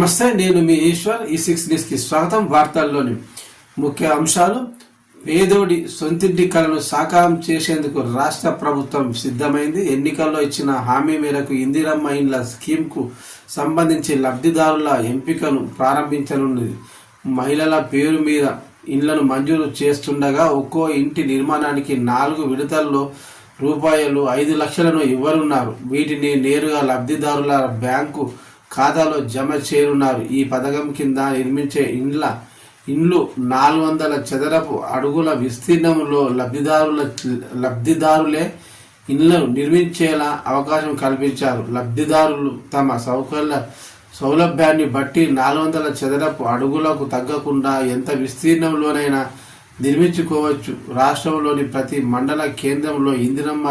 నమస్తే, నేను మీ ఈశ్వర్. ఈ6 న్యూస్కి స్వాగతం. వార్తల్లోని ముఖ్య అంశాలు. పేదోడి సొంతింటి కలను సాకారం చేసేందుకు రాష్ట్ర ప్రభుత్వం సిద్ధమైంది. ఎన్నికల్లో ఇచ్చిన హామీ మేరకు ఇందిరమ్మ ఇండ్ల స్కీమ్కు సంబంధించి లబ్ధిదారుల ఎంపికను ప్రారంభించనున్నది. మహిళల పేరు మీద ఇండ్లను మంజూరు చేస్తుండగా ఒక్కో ఇంటి నిర్మాణానికి 4 విడతల్లో రూపాయలు 5 లక్షలను ఇవ్వనున్నారు. వీటిని నేరుగా లబ్ధిదారుల బ్యాంకు ఖాతాలో జమ చేయనున్నారు. ఈ పథకం కింద నిర్మించే ఇండ్లు 400 చదరపు అడుగుల విస్తీర్ణంలో లబ్ధిదారులే ఇండ్లను నిర్మించేలా అవకాశం కల్పించారు. లబ్ధిదారులు తమ సౌలభ్యాన్ని బట్టి 400 చదరపు అడుగులకు తగ్గకుండా ఎంత విస్తీర్ణంలోనైనా నిర్మించుకోవచ్చు. రాష్ట్రంలోని ప్రతి మండల కేంద్రంలో ఇందిరమ్మ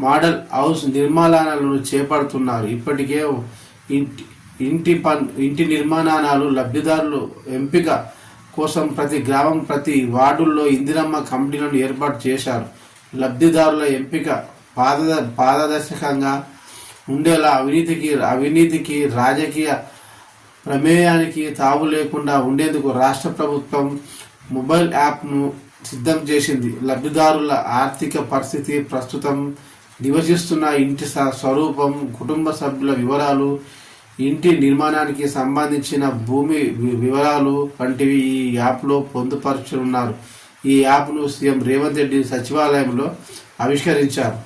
మోడల్ హౌస్ నిర్మాణాలను చేపడుతున్నారు. ఇప్పటికే ఇంటి నిర్మాణాలు లబ్ధిదారుల ఎంపిక కోసం ప్రతి గ్రామం, ప్రతి వార్డుల్లో ఇందిరమ్మ కమిటీలను ఏర్పాటు చేశారు. లబ్ధిదారుల ఎంపిక పారదర్శకంగా ఉండేలా అవినీతికి రాజకీయ ప్రమేయానికి తావు లేకుండా ఉండేందుకు రాష్ట్ర ప్రభుత్వం మొబైల్ యాప్ను సిద్ధం చేసింది. లబ్ధిదారుల ఆర్థిక పరిస్థితి, ప్రస్తుతం నివసిస్తున్న ఇంటి స్వరూపం, కుటుంబ సభ్యుల వివరాలు, ఇంటి నిర్మాణానికి సంబంధించిన భూమి వివరాలు వంటివి ఈ యాప్లో పొందుపరచనున్నారు. ఈ యాప్ను సీఎం రేవంత్ రెడ్డి సచివాలయంలో ఆవిష్కరించారు.